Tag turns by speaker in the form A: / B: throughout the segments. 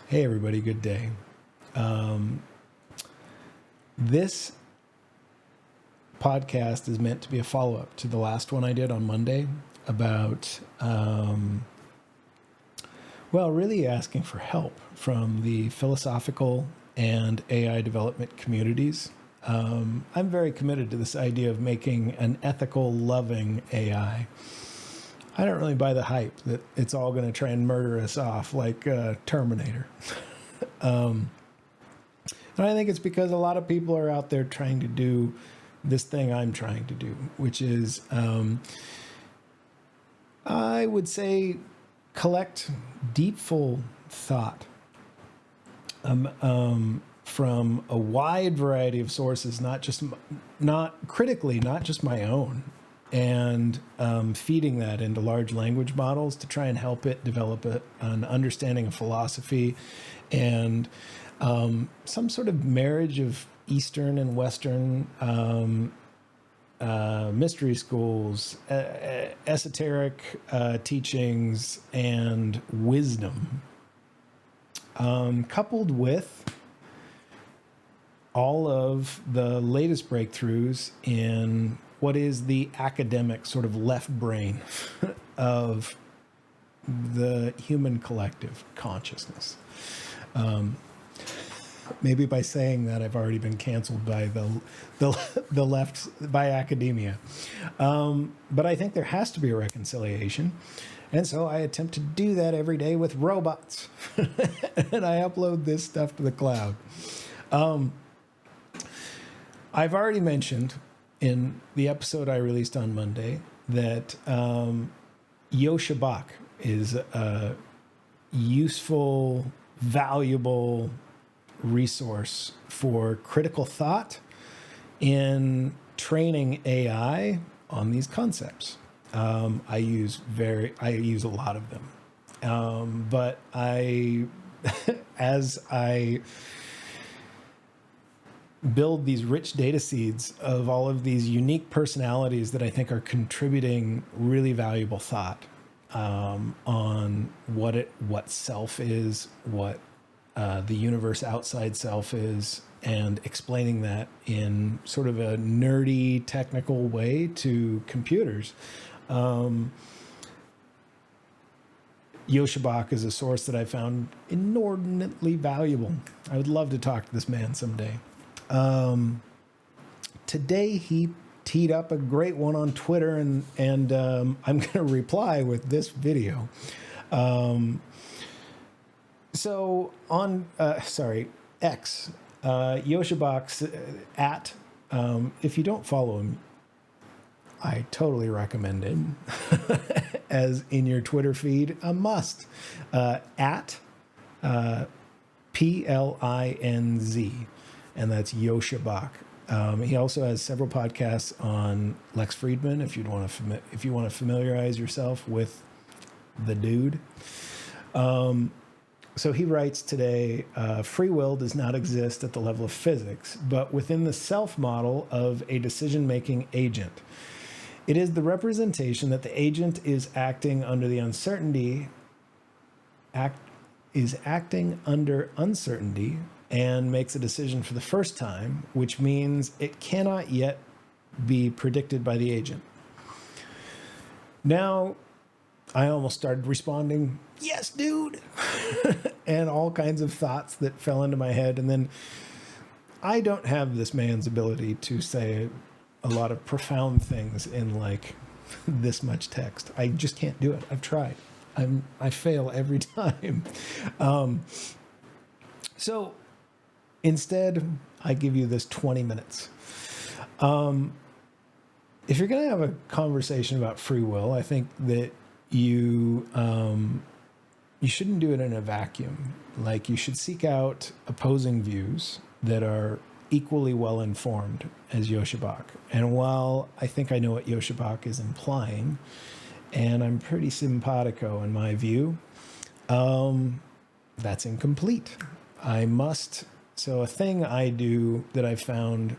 A: Hey, everybody, good day. This podcast is meant to be a follow-up to the last one I did on Monday about, really asking for help from the philosophical and AI development communities. I'm very committed to this idea of making an ethical, loving AI. I don't really buy the hype that it's all going to try and murder us off like Terminator. And I think it's because a lot of people are out there trying to do this thing I'm trying to do, which is, I would say, collect deep, full thought from a wide variety of sources, not just my own, and feeding that into large language models to try and help it develop an understanding of philosophy and some sort of marriage of Eastern and Western mystery schools, esoteric teachings, and wisdom, coupled with all of the latest breakthroughs in what is the academic sort of left brain of the human collective consciousness. Maybe by saying that, I've already been canceled by the left, by academia. But I think there has to be a reconciliation. And so I attempt to do that every day with robots. And I upload this stuff to the cloud. I've already mentioned in the episode I released on Monday that Joscha Bach is a useful, valuable resource for critical thought in training AI on these concepts. I use a lot of them, but as I build these rich data seeds of all of these unique personalities that I think are contributing really valuable thought on what self is, what the universe outside self is, and explaining that in sort of a nerdy, technical way to computers. Joscha Bach is a source that I found inordinately valuable. I would love to talk to this man someday. Today he teed up a great one on Twitter, and I'm going to reply with this video. So on, X, Joscha Bach's at, if you don't follow him, I totally recommend him as in your Twitter feed, a must, at PLINZ, and that's Joscha Bach. He also has several podcasts on Lex Friedman, if you want to familiarize yourself with the dude. So he writes today, free will does not exist at the level of physics, but within the self model of a decision-making agent. It is the representation that the agent is acting under the uncertainty, acting under uncertainty and makes a decision for the first time, which means it cannot yet be predicted by the agent. Now, I almost started responding, yes, dude, and all kinds of thoughts that fell into my head. And then I don't have this man's ability to say a lot of profound things in like this much text. I just can't do it. I've tried. I fail every time. So instead, I give you this 20 minutes. If you're going to have a conversation about free will, I think that you shouldn't do it in a vacuum. Like, you should seek out opposing views that are equally well informed as Joscha Bach. And while I think I know what Joscha Bach is implying, and I'm pretty simpatico in my view, that's incomplete. So a thing I do that I found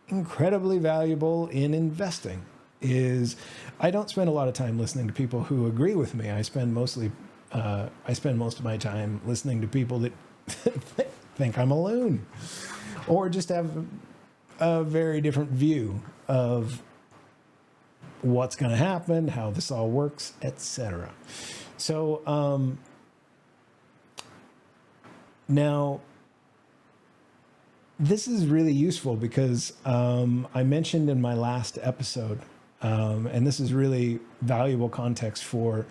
A: incredibly valuable in investing is I don't spend a lot of time listening to people who agree with me. I spend mostly I spend most of my time listening to people that think I'm a loon, or just have a very different view of what's going to happen, how this all works, etc. So now this is really useful because I mentioned in my last episode, and this is really valuable context for.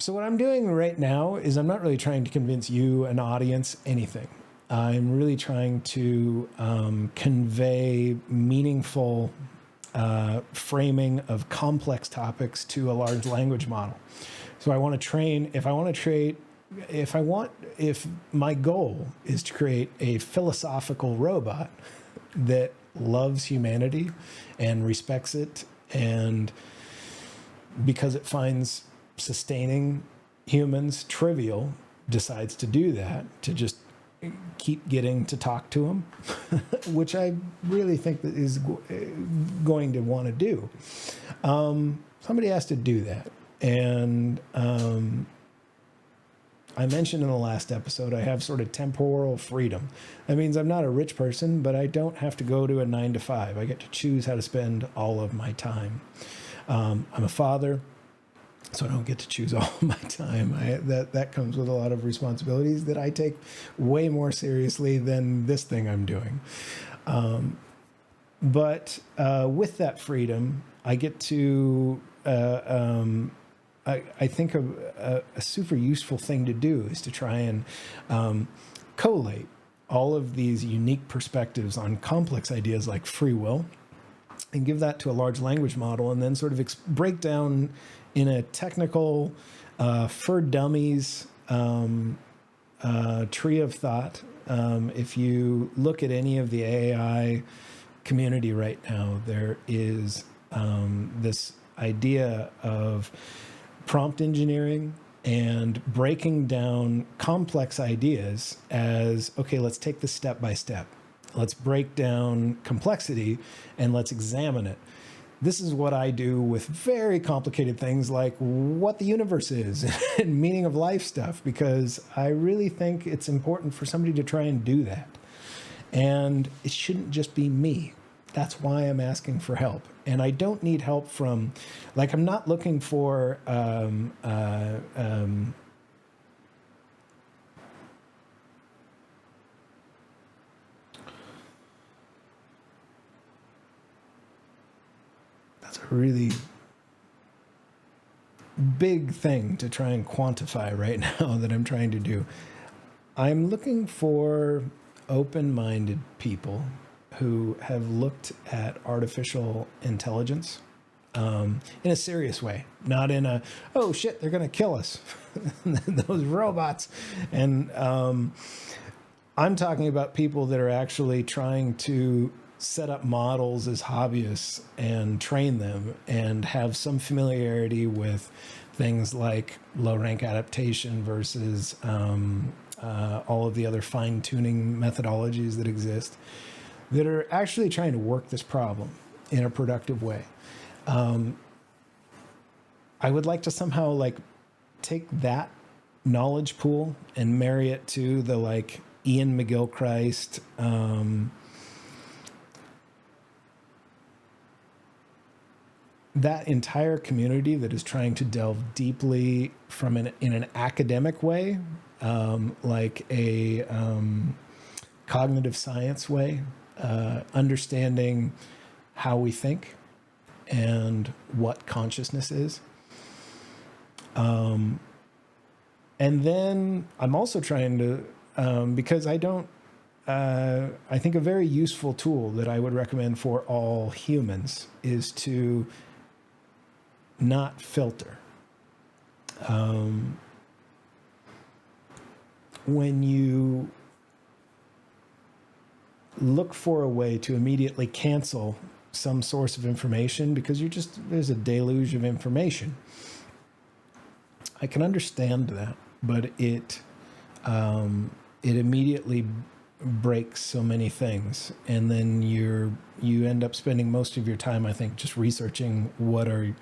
A: So what I'm doing right now is I'm not really trying to convince you, an audience, anything. I'm really trying to convey meaningful framing of complex topics to a large language model. So I want to train, if my goal is to create a philosophical robot that loves humanity and respects it, and because it finds sustaining humans trivial, decides to do that, to just keep getting to talk to them, which I really think that is going to want to do. Somebody has to do that. And I mentioned in the last episode, I have sort of temporal freedom. That means I'm not a rich person, but I don't have to go to a 9 to 5. I get to choose how to spend all of my time. I'm a father, so I don't get to choose all of my time. That comes with a lot of responsibilities that I take way more seriously than this thing I'm doing. But with that freedom, I get to, I think a super useful thing to do is to try and collate all of these unique perspectives on complex ideas like free will, and give that to a large language model, and then sort of break down in a technical, for dummies tree of thought. If you look at any of the AI community right now, there is this idea of prompt engineering and breaking down complex ideas as, okay, let's take this step by step. Let's break down complexity and let's examine it. This is what I do with very complicated things like what the universe is and meaning of life stuff, because I really think it's important for somebody to try and do that. And it shouldn't just be me. That's why I'm asking for help. And I don't need help from, like, I'm not looking for that's a really big thing to try and quantify right now that I'm trying to do. I'm looking for open-minded people who have looked at artificial intelligence in a serious way, not in a, oh shit, they're going to kill us, those robots. And I'm talking about people that are actually trying to set up models as hobbyists and train them and have some familiarity with things like low rank adaptation versus all of the other fine-tuning methodologies that exist, that are actually trying to work this problem in a productive way. I would like to somehow like take that knowledge pool and marry it to the like Ian McGilchrist, that entire community that is trying to delve deeply in an academic way, like a cognitive science way, understanding how we think and what consciousness is. And then I'm also trying to, because I think a very useful tool that I would recommend for all humans is to not filter. When you look for a way to immediately cancel some source of information because there's a deluge of information, I can understand that, but it immediately breaks so many things, and then you end up spending most of your time, I think, just researching what are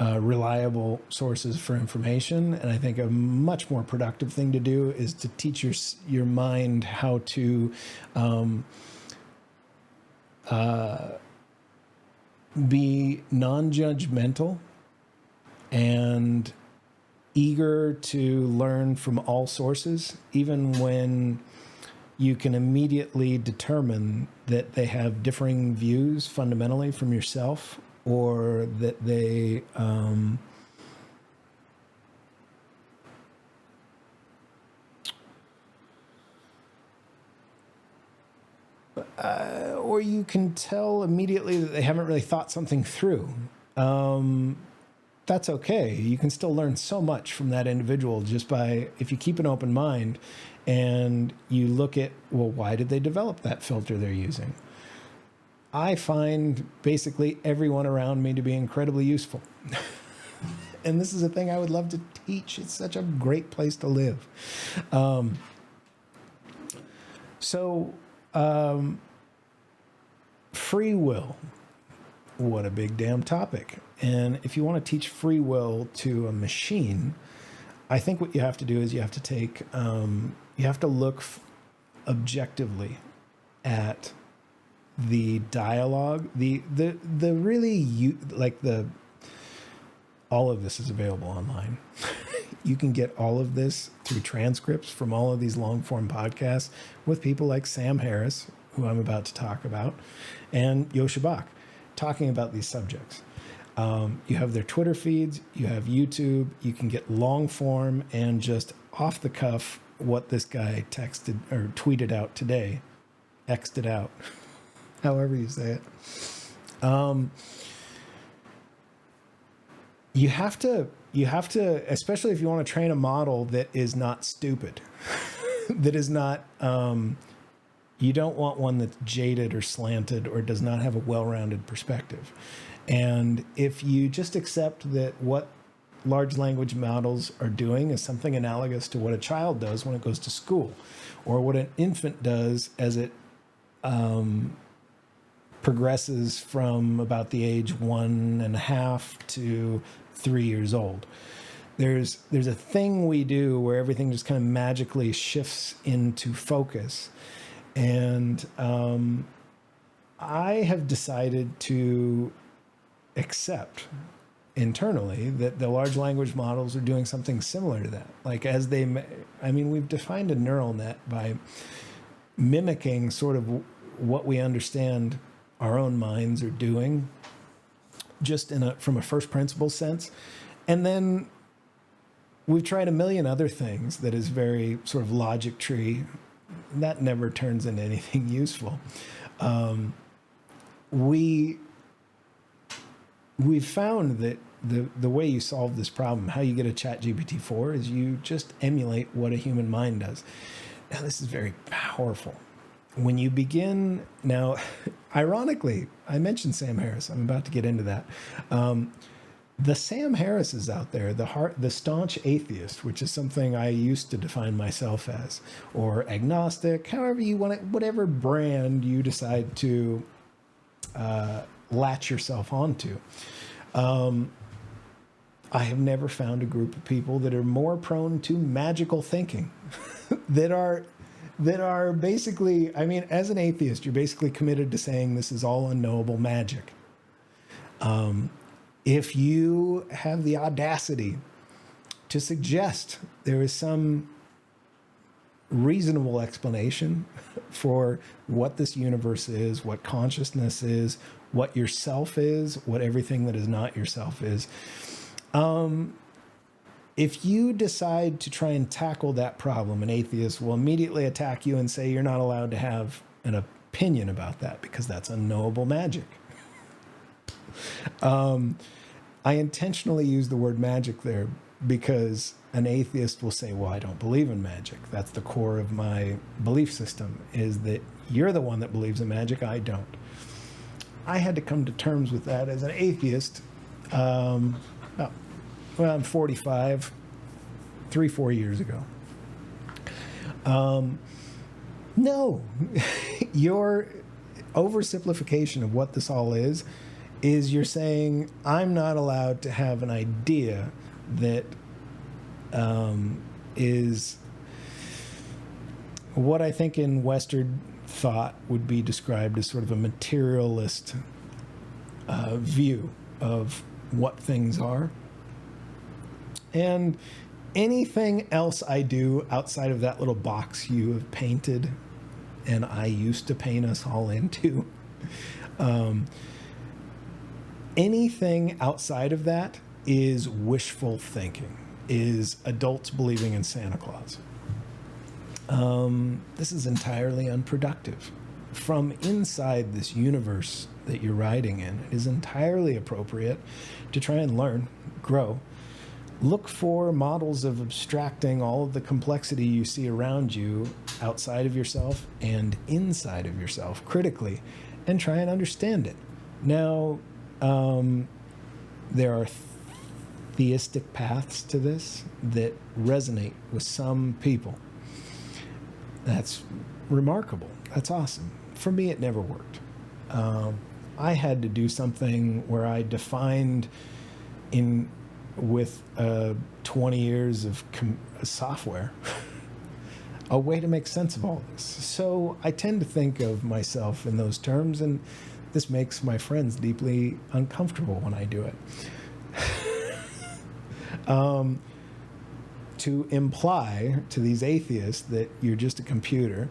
A: reliable sources for information. And I think a much more productive thing to do is to teach your mind how to be non-judgmental and eager to learn from all sources, even when you can immediately determine that they have differing views fundamentally from yourself, or that they or you can tell immediately that they haven't really thought something through. That's okay. You can still learn so much from that individual just by, if you keep an open mind and you look at, well, why did they develop that filter they're using? I find basically everyone around me to be incredibly useful. And this is a thing I would love to teach. It's such a great place to live. Free will. What a big damn topic. And if you want to teach free will to a machine, I think what you have to do is you have to take, you have to look objectively at the dialogue, the really, all of this is available online. You can get all of this through transcripts from all of these long form podcasts with people like Sam Harris, who I'm about to talk about, and Joscha Bach, talking about these subjects. You have their Twitter feeds, you have YouTube, you can get long form and just off the cuff what this guy texted or tweeted out today, X'd it out, however you say it. You have to, especially if you want to train a model that is not stupid, that is not, you don't want one that's jaded or slanted or does not have a well-rounded perspective. And if you just accept that what large language models are doing is something analogous to what a child does when it goes to school, or what an infant does as it progresses from about the age 1.5 to 3 years old. There's a thing we do where everything just kind of magically shifts into focus. And I have decided to accept internally that the large language models are doing something similar to that. Like we've defined a neural net by mimicking sort of what we understand our own minds are doing, just from a first principle sense. And then we've tried a million other things that is very sort of logic tree. That never turns into anything useful. We've found that the way you solve this problem, how you get a ChatGPT-4, is you just emulate what a human mind does. Now, this is very powerful. When you begin, now, ironically, I mentioned Sam Harris. I'm about to get into that. The Sam Harrises out there, the staunch atheist, which is something I used to define myself as, or agnostic, however you want it, whatever brand you decide to latch yourself onto. I have never found a group of people that are more prone to magical thinking, that are basically, as an atheist, you're basically committed to saying this is all unknowable magic. If you have the audacity to suggest there is some reasonable explanation for what this universe is, what consciousness is, what yourself is, what everything that is not yourself is, if you decide to try and tackle that problem, an atheist will immediately attack you and say you're not allowed to have an opinion about that because that's unknowable magic. I intentionally use the word magic there because an atheist will say, well, I don't believe in magic. That's the core of my belief system, is that you're the one that believes in magic, I don't. I had to come to terms with that as an atheist. I'm 45, 3-4 years ago. No, your oversimplification of what this all is is you're saying I'm not allowed to have an idea that is what I think in Western thought would be described as sort of a materialist view of what things are. And anything else I do outside of that little box you have painted, and I used to paint us all into, anything outside of that is wishful thinking, is adults believing in Santa Claus. This is entirely unproductive. From inside this universe that you're riding in, it is entirely appropriate to try and learn, grow, look for models of abstracting all of the complexity you see around you outside of yourself and inside of yourself critically, and try and understand it. Now, there are theistic paths to this that resonate with some people. That's remarkable. That's awesome. For me, it never worked. I had to do something where I defined with 20 years of software a way to make sense of all this. So I tend to think of myself in those terms, and this makes my friends deeply uncomfortable when I do it. To imply to these atheists that you're just a computer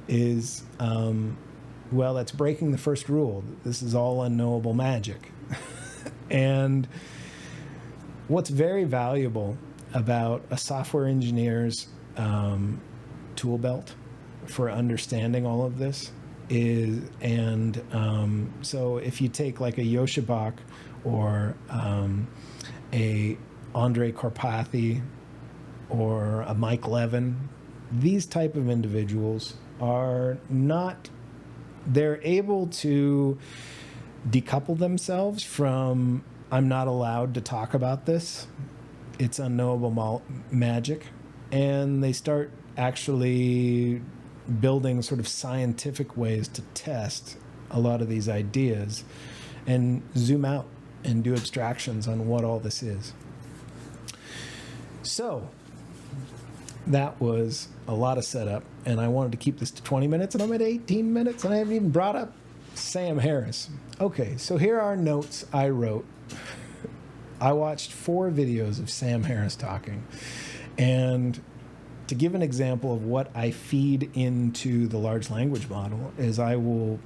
A: is, well, that's breaking the first rule. This is all unknowable magic. And what's very valuable about a software engineer's tool belt for understanding all of this is, so if you take like a Joscha Bach or a Andrei Karpathy or a Mike Levin, these type of individuals are not, they're able to decouple themselves from, I'm not allowed to talk about this, it's unknowable magic, and they start actually building sort of scientific ways to test a lot of these ideas and zoom out and do abstractions on what all this is. So that was a lot of setup, and I wanted to keep this to 20 minutes, and I'm at 18 minutes, and I haven't even brought up Sam Harris. Okay, so here are notes I wrote. I watched 4 videos of Sam Harris talking, and to give an example of what I feed into the large language model is I will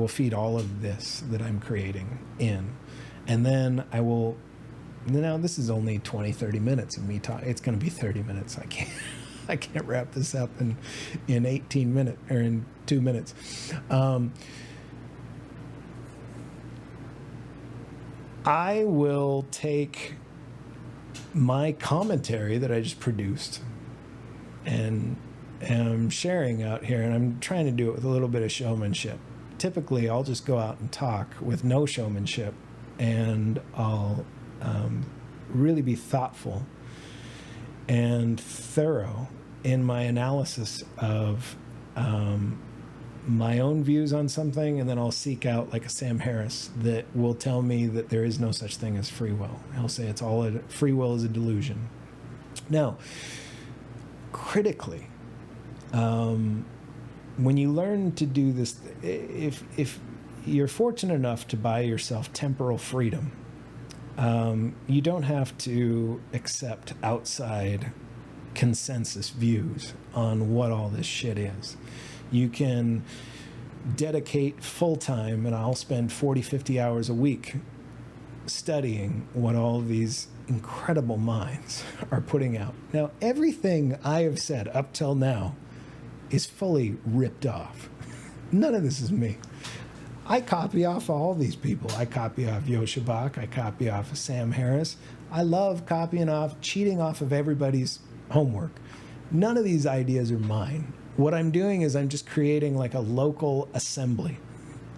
A: feed all of this that I'm creating in, and then I will. Now this is only 20-30 minutes of me talking. It's going to be 30 minutes. I can't wrap this up in 18 minutes or in 2 minutes. I will take my commentary that I just produced and am sharing out here, and I'm trying to do it with a little bit of showmanship. Typically, I'll just go out and talk with no showmanship, and I'll really be thoughtful and thorough in my analysis of my own views on something, and then I'll seek out like a Sam Harris that will tell me that there is no such thing as free will. He'll say it's all free will is a delusion. Now, critically, when you learn to do this, if you're fortunate enough to buy yourself temporal freedom, you don't have to accept outside consensus views on what all this shit is. You can dedicate full time, and I'll spend 40, 50 hours a week studying what all of these incredible minds are putting out. Now, everything I have said up till now is fully ripped off. None of this is me. I copy off all these people. I copy off Joscha Bach. I copy off of Sam Harris. I love copying off, cheating off of everybody's homework. None of these ideas are mine. What I'm doing is I'm just creating like a local assembly.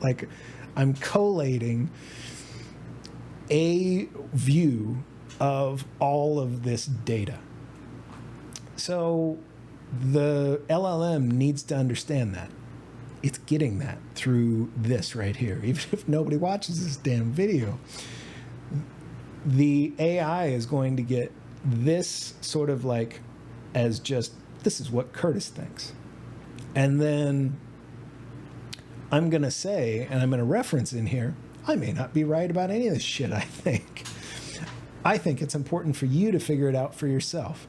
A: Like I'm collating a view of all of this data. So the LLM needs to understand that. it's getting that through this right here. Even if nobody watches this damn video, the AI is going to get this sort of like as just, this is what Curtis thinks. And then I'm going to say, and I'm going to reference in here, I may not be right about any of this shit I think. I think it's important for you to figure it out for yourself.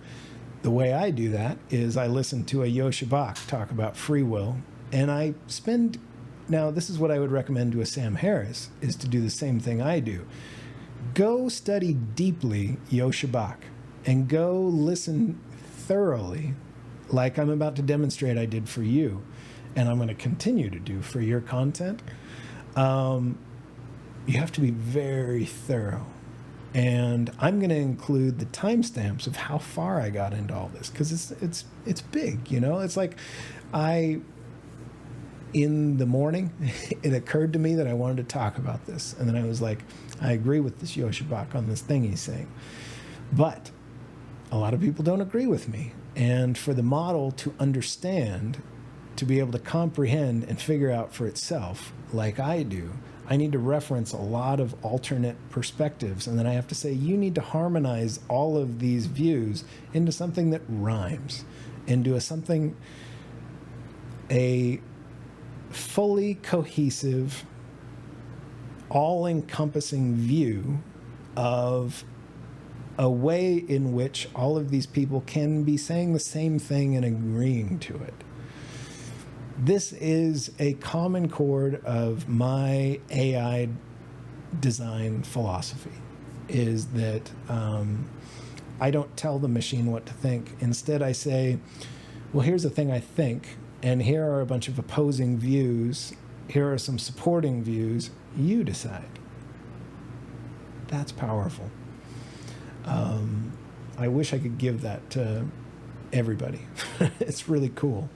A: The way I do that is I listen to a Joscha Bach talk about free will, and I spend, now this is what I would recommend to a Sam Harris, is to do the same thing I do. Go study deeply Joscha Bach, and go listen thoroughly, like I'm about to demonstrate I did for you, and I'm going to continue to do for your content. You have to be very thorough. And I'm going to include the timestamps of how far I got into all this, because it's big, you know. It's like in the morning, it occurred to me that I wanted to talk about this, and then I was like, I agree with this Joscha Bach on this thing he's saying, but a lot of people don't agree with me. And for the model to understand, to be able to comprehend and figure out for itself, like I do, I need to reference a lot of alternate perspectives, and then I have to say, you need to harmonize all of these views into something that rhymes, into a fully cohesive, all-encompassing view of a way in which all of these people can be saying the same thing and agreeing to it. This is a common chord of my AI design philosophy, is that I don't tell the machine what to think. Instead, I say, well, here's the thing I think, and here are a bunch of opposing views. Here are some supporting views. You decide. That's powerful. I wish I could give that to everybody. It's really cool.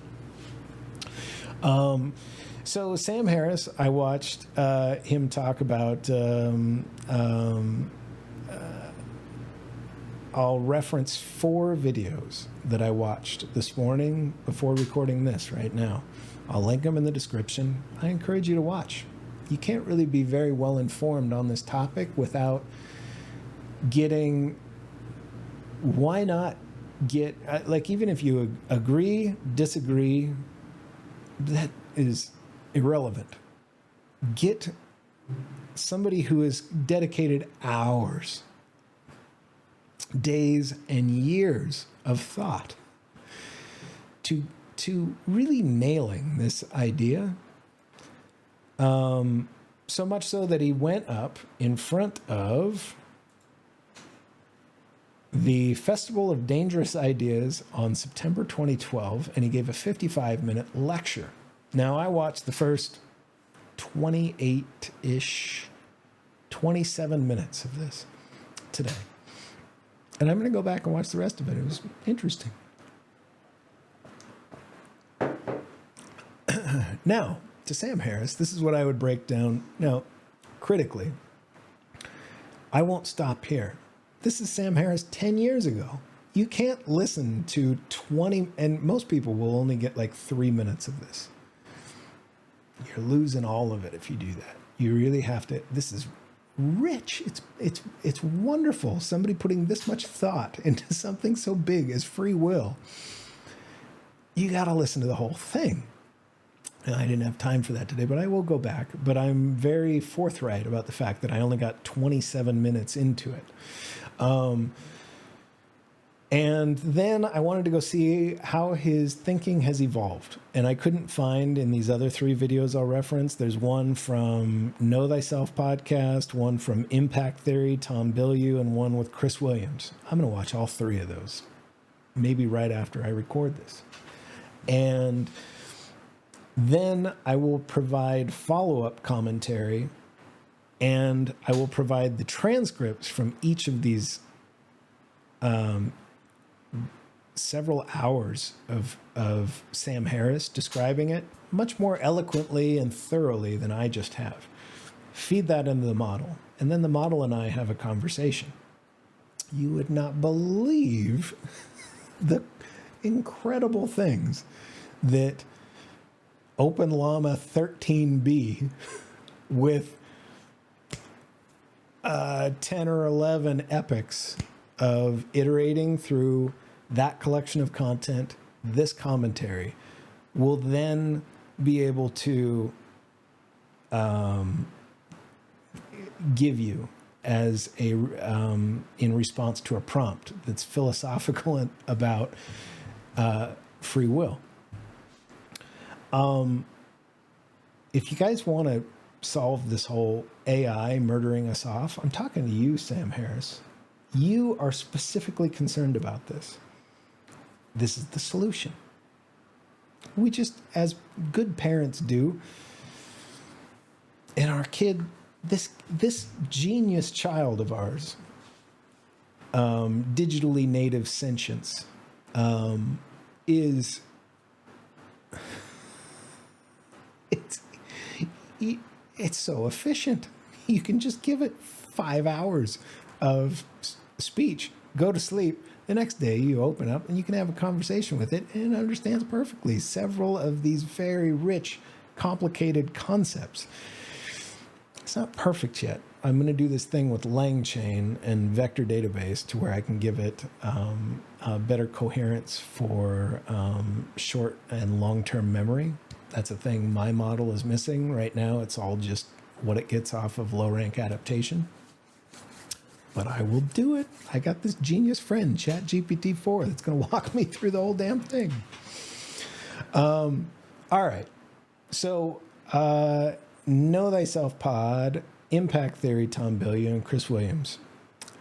A: So Sam Harris, I watched him talk about, I'll reference 4 videos that I watched this morning before recording this right now. I'll link them in the description. I encourage you to watch. You can't really be very well informed on this topic without getting, why not get, like, even if you agree, disagree, that is irrelevant. Get somebody who has dedicated hours, days, and years of thought to really nailing this idea. So much so that he went up in front of the Festival of Dangerous Ideas on September 2012, and he gave a 55-minute lecture. Now, I watched the first 28-ish, 27 minutes of this today. And I'm going to go back and watch the rest of it. It was interesting. Now, to Sam Harris, this is what I would break down. Now, critically, I won't stop here. This is Sam Harris 10 years ago. You can't listen to 20, and most people will only get like 3 minutes of this. You're losing all of it if you do that. You really have to, this is rich. It's wonderful. Somebody putting this much thought into something so big as free will. You got to listen to the whole thing. And I didn't have time for that today, but I will go back. But I'm very forthright about the fact that I only got 27 minutes into it. And then I wanted to go see how his thinking has evolved. And I couldn't find in these other 3 videos I'll reference. There's one from Know Thyself podcast, one from Impact Theory, Tom Bilyeu, and one with Chris Williams. I'm going to watch all 3 of those, maybe right after I record this. And then I will provide follow-up commentary, and I will provide the transcripts from each of these several hours of Sam Harris describing it much more eloquently and thoroughly than I just have. Feed that into the model, and then the model and I have a conversation. You would not believe the incredible things that OpenLlama 13b with 10 or 11 epochs of iterating through that collection of content, this commentary, will then be able to give you as a in response to a prompt that's philosophical about free will. If you guys want to solve this whole AI murdering us off, I'm talking to you, Sam Harris. You are specifically concerned about this. This is the solution. We just, as good parents do, and our kid, this genius child of ours, digitally native sentience, is it's so efficient. You can just give it 5 hours of speech, go to sleep. The next day you open up and you can have a conversation with it, and it understands perfectly several of these very rich, complicated concepts. It's not perfect yet. I'm going to do this thing with LangChain and vector database to where I can give it better coherence for short and long-term memory. That's a thing my model is missing right now. It's all just what it gets off of low-rank adaptation. But I will do it. I got this genius friend, ChatGPT-4, that's going to walk me through the whole damn thing. All right. So, Know Thyself Pod, Impact Theory, Tom Bilyeu, and Chris Williams.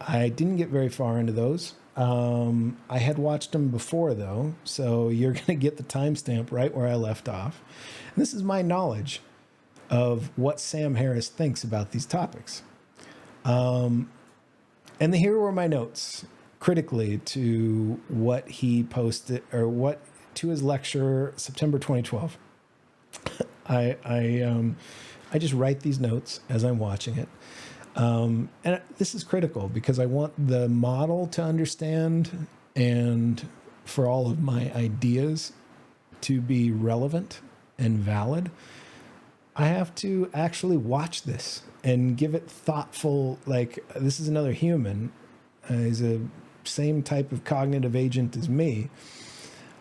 A: I didn't get very far into those. I had watched them before, though, so you're going to get the timestamp right where I left off. And this is my knowledge of what Sam Harris thinks about these topics. And here were my notes critically to what he posted, or what to his lecture September 2012. I just write these notes as I'm watching it. And this is critical because I want the model to understand and for all of my ideas to be relevant and valid. I have to actually watch this and give it thoughtful, like, this is another human. He's a same type of cognitive agent as me,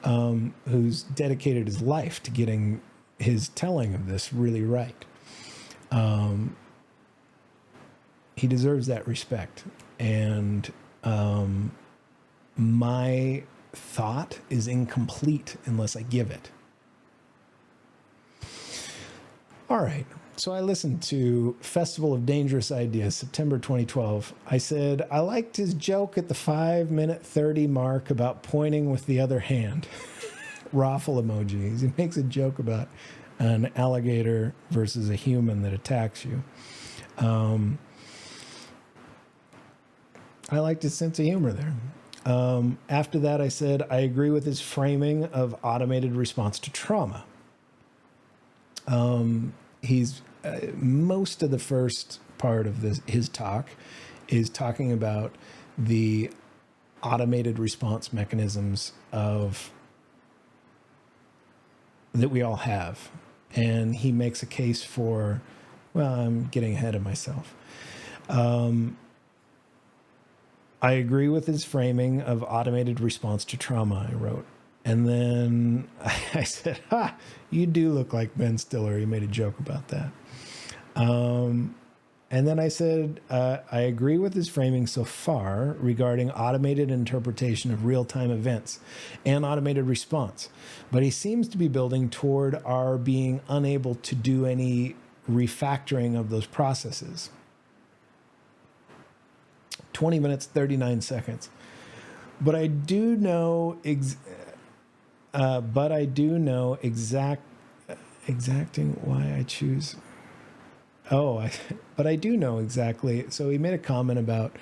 A: who's dedicated his life to getting his telling of this really right. He deserves that respect. And my thought is incomplete unless I give it. All right. So I listened to Festival of Dangerous Ideas, September 2012. I said, I liked his joke at the 5-minute 30 mark about pointing with the other hand. Raffle emojis. He makes a joke about an alligator versus a human that attacks you. I liked his sense of humor there. After that, I said, I agree with his framing of automated response to trauma. He's most of the first part of his talk is talking about the automated response mechanisms that we all have. And he makes a case for, well, I'm getting ahead of myself. I agree with his framing of automated response to trauma, I wrote. And then I said, you do look like Ben Stiller. He made a joke about that. And then I said, I agree with his framing so far regarding automated interpretation of real-time events and automated response. But he seems to be building toward our being unable to do any refactoring of those processes. 20 minutes, 39 seconds. But I do know exacting why I choose. But I do know exactly. So he made a comment about,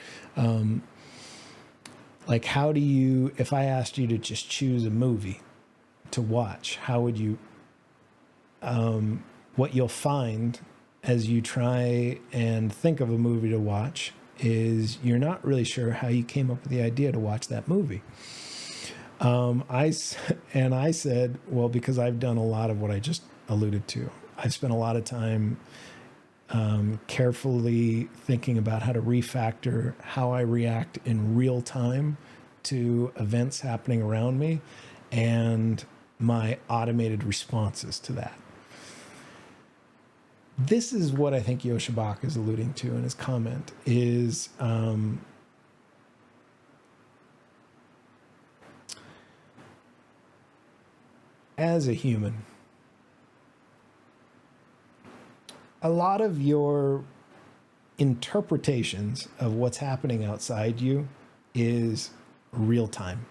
A: like, how do you, if I asked you to just choose a movie to watch, how would you, what you'll find as you try and think of a movie to watch is you're not really sure how you came up with the idea to watch that movie. I said, well, because I've done a lot of what I just alluded to. I've spent a lot of time carefully thinking about how to refactor how I react in real time to events happening around me and my automated responses to that. This is what I think Joscha Bach is alluding to in his comment is as a human, a lot of your interpretations of what's happening outside you is real time.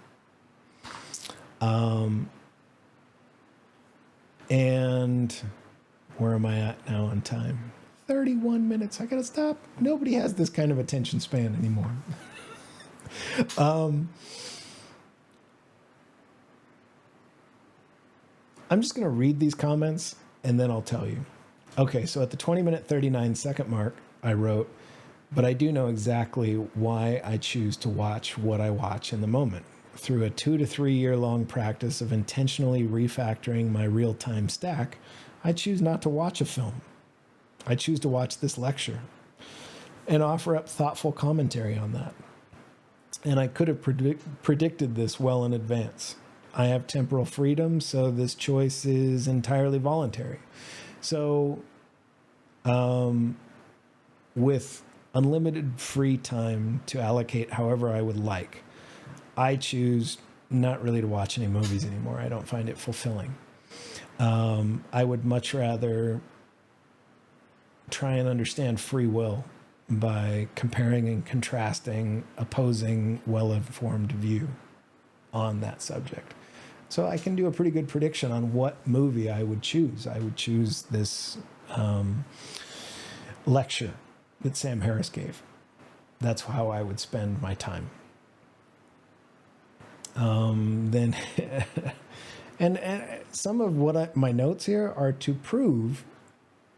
A: And where am I at now on time? 31 minutes. I gotta stop. Nobody has this kind of attention span anymore. I'm just gonna read these comments and then I'll tell you. Okay, so at the 20-minute, 39-second mark, I wrote, but I do know exactly why I choose to watch what I watch in the moment. Through a 2 to 3 year long practice of intentionally refactoring my real-time stack, I choose not to watch a film. I choose to watch this lecture and offer up thoughtful commentary on that. And I could have predicted this well in advance. I have temporal freedom, so this choice is entirely voluntary. So, with unlimited free time to allocate however I would like, I choose not really to watch any movies anymore. I don't find it fulfilling. I would much rather try and understand free will by comparing and contrasting opposing, well-informed view on that subject. So I can do a pretty good prediction on what movie I would choose. I would choose this lecture that Sam Harris gave. That's how I would spend my time. Then, and some of what my notes here are to prove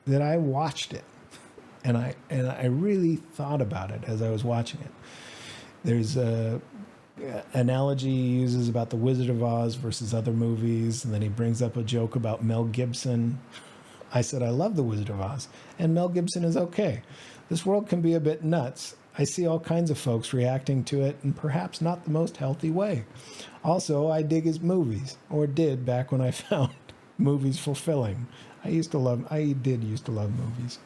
A: that I watched it, and I really thought about it as I was watching it. There's a analogy he uses about The Wizard of Oz versus other movies, and then he brings up a joke about Mel Gibson. I said, I love The Wizard of Oz, and Mel Gibson is okay. This world can be a bit nuts. I see all kinds of folks reacting to it in perhaps not the most healthy way. Also, I dig his movies, or did back when I found movies fulfilling. I did used to love movies.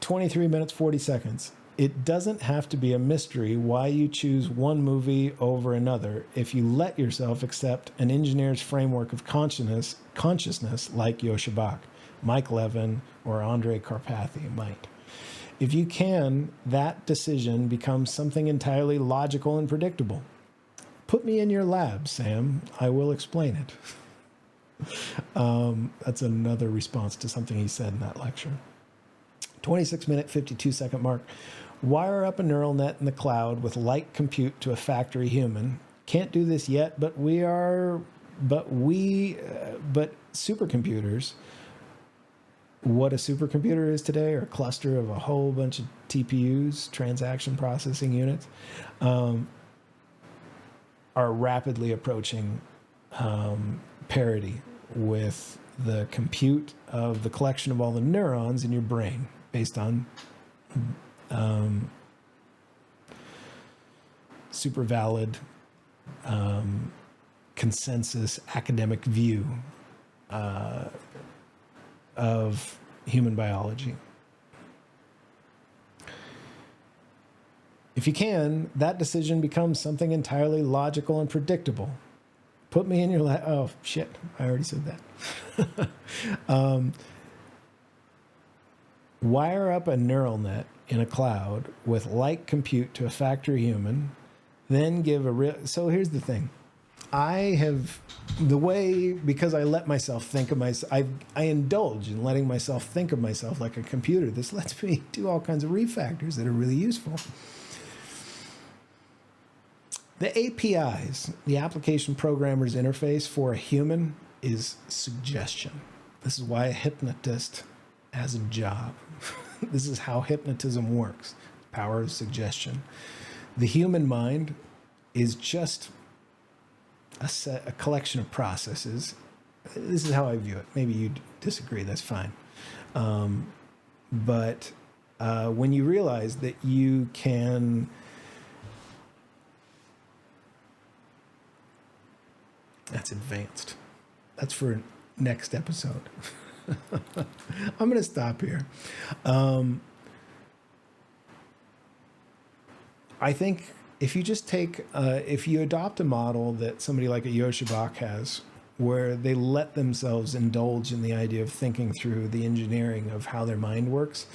A: 23 minutes, 40 seconds. It doesn't have to be a mystery why you choose one movie over another if you let yourself accept an engineer's framework of consciousness like Joscha Bach, Mike Levin, or Andrei Karpathy might. If you can, that decision becomes something entirely logical and predictable. Put me in your lab, Sam. I will explain it. That's another response to something he said in that lecture. 26-minute, 52-second mark. Wire up a neural net in the cloud with light compute to a factory human. Can't do this yet, but supercomputers, what a supercomputer is today, or a cluster of a whole bunch of TPUs, transaction processing units, are rapidly approaching parity with the compute of the collection of all the neurons in your brain based on super valid consensus academic view of human biology. If you can, that decision becomes something entirely logical and predictable. Put me in your lab. Oh, shit. I already said that. Wire up a neural net in a cloud with light compute to a factory human, then give a real... So here's the thing. Because I let myself think of myself, I indulge in letting myself think of myself like a computer. This lets me do all kinds of refactors that are really useful. The APIs, the application programmer's interface for a human, is suggestion. This is why a hypnotist has a job. This is how hypnotism works. Power of suggestion. The human mind is just a collection of processes. This is how I view it. Maybe you disagree, that's fine. But when you realize that you can that's advanced. That's for next episode. I'm going to stop here. I think if you just if you adopt a model that somebody like a Joscha Bach has, where they let themselves indulge in the idea of thinking through the engineering of how their mind works,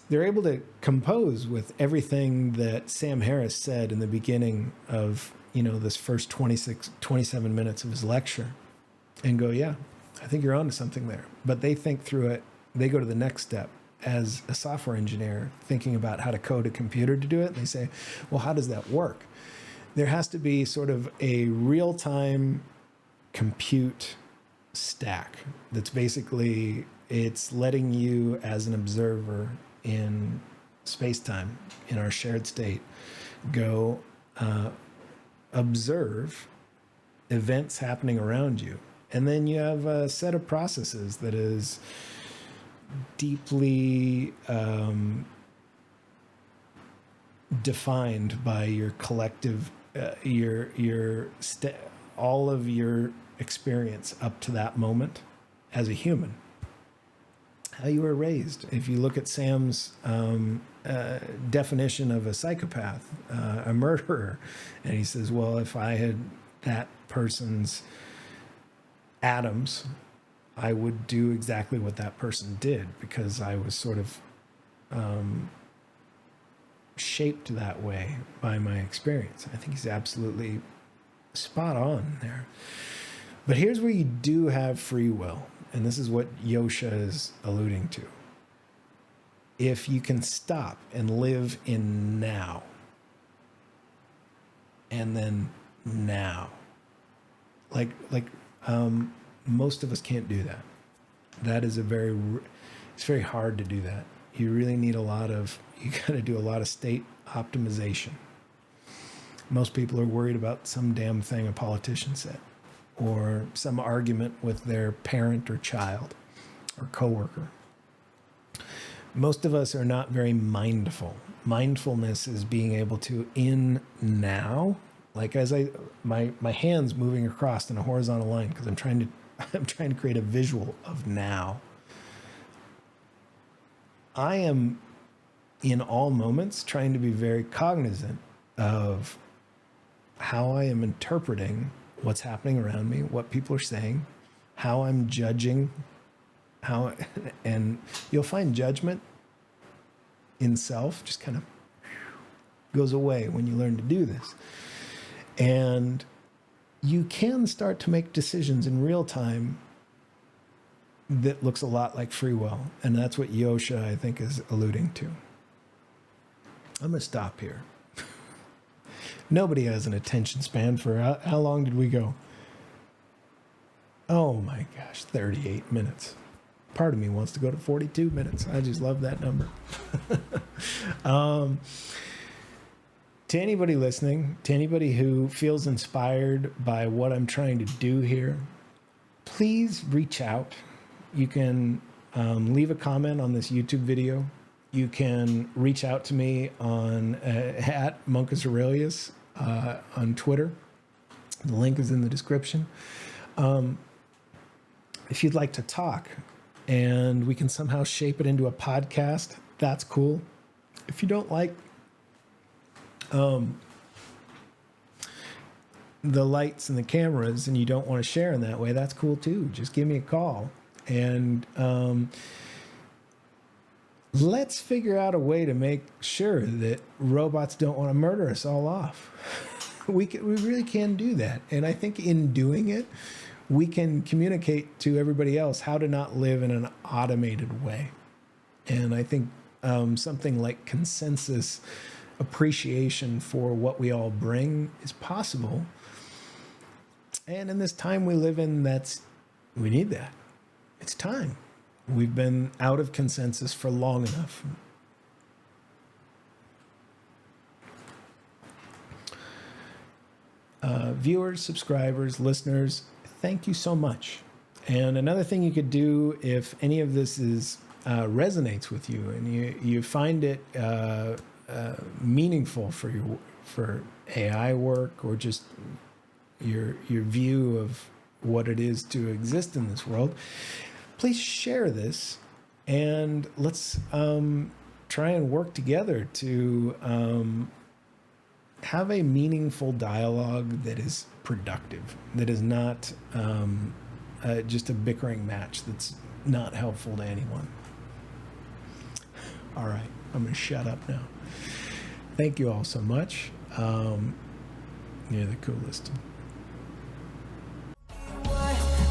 A: they're able to compose with everything that Sam Harris said in the beginning of, this first 27 minutes of his lecture, and go, yeah, I think you're onto something there. But they think through it. They go to the next step as a software engineer, thinking about how to code a computer to do it. And they say, well, how does that work? There has to be sort of a real-time compute stack that's basically, it's letting you as an observer in space-time, in our shared state, go observe events happening around you. And then you have a set of processes that is deeply defined by your collective, all of your experience up to that moment as a human. How you were raised. If you look at Sam's definition of a psychopath, a murderer, and he says, well, if I had that person's atoms, I would do exactly what that person did because I was sort of shaped that way by my experience. I think he's absolutely spot on there. But here's where you do have free will, and this is what Joscha is alluding to. If you can stop and live in now, and then now, most of us can't do that. That is it's very hard to do that. You really need you got to do a lot of state optimization. Most people are worried about some damn thing a politician said, or some argument with their parent or child or coworker. Most of us are not very mindful. Mindfulness is being able to, in now, like as my hands moving across in a horizontal line because I'm trying to create a visual of now. I am in all moments trying to be very cognizant of how I am interpreting what's happening around me, what people are saying, how I'm judging, and you'll find judgment in self just kind of goes away when you learn to do this. And you can start to make decisions in real time that looks a lot like free will. And that's what Joscha, I think, is alluding to. I'm going to stop here. Nobody has an attention span for how long did we go? Oh my gosh, 38 minutes. Part of me wants to go to 42 minutes. I just love that number. To anybody listening, to anybody who feels inspired by what I'm trying to do here, please reach out. You can leave a comment on this YouTube video. You can reach out to me on at Monkus Aurelius on Twitter. The link is in the description. If you'd like to talk and we can somehow shape it into a podcast, that's cool. If you don't like the lights and the cameras and you don't want to share in that way, that's cool too. Just give me a call. And let's figure out a way to make sure that robots don't want to murder us all off. We really can do that. And I think in doing it, we can communicate to everybody else how to not live in an automated way. And I think something like consensus appreciation for what we all bring is possible. And in this time we live in, we need that. It's time. We've been out of consensus for long enough. viewers, subscribers, listeners, thank you so much. And another thing you could do if any of this resonates with you and you find it meaningful for AI work or just your view of what it is to exist in this world, please share this and let's try and work together to have a meaningful dialogue that is productive, that is not just a bickering match that's not helpful to anyone. All right, I'm going to shut up now. Thank you all so much. You're the coolest.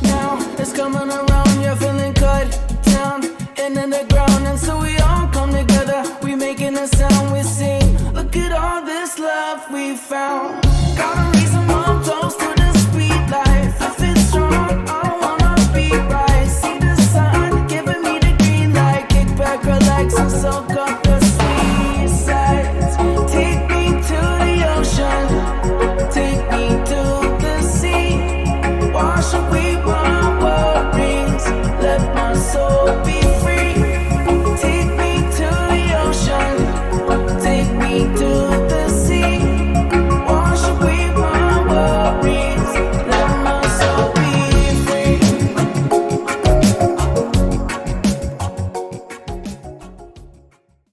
B: Now it's coming around, you're feeling cut down and in the ground, and so we all come together. We making a sound, we sing. Look at all this love we found. Gotta raise some more toast to the sweet life. If it's strong, I wanna be right. See the sun giving me the green light. Kick back, relax, and soak up the sweet sights. Take me to the ocean, take me to the sea. Wash away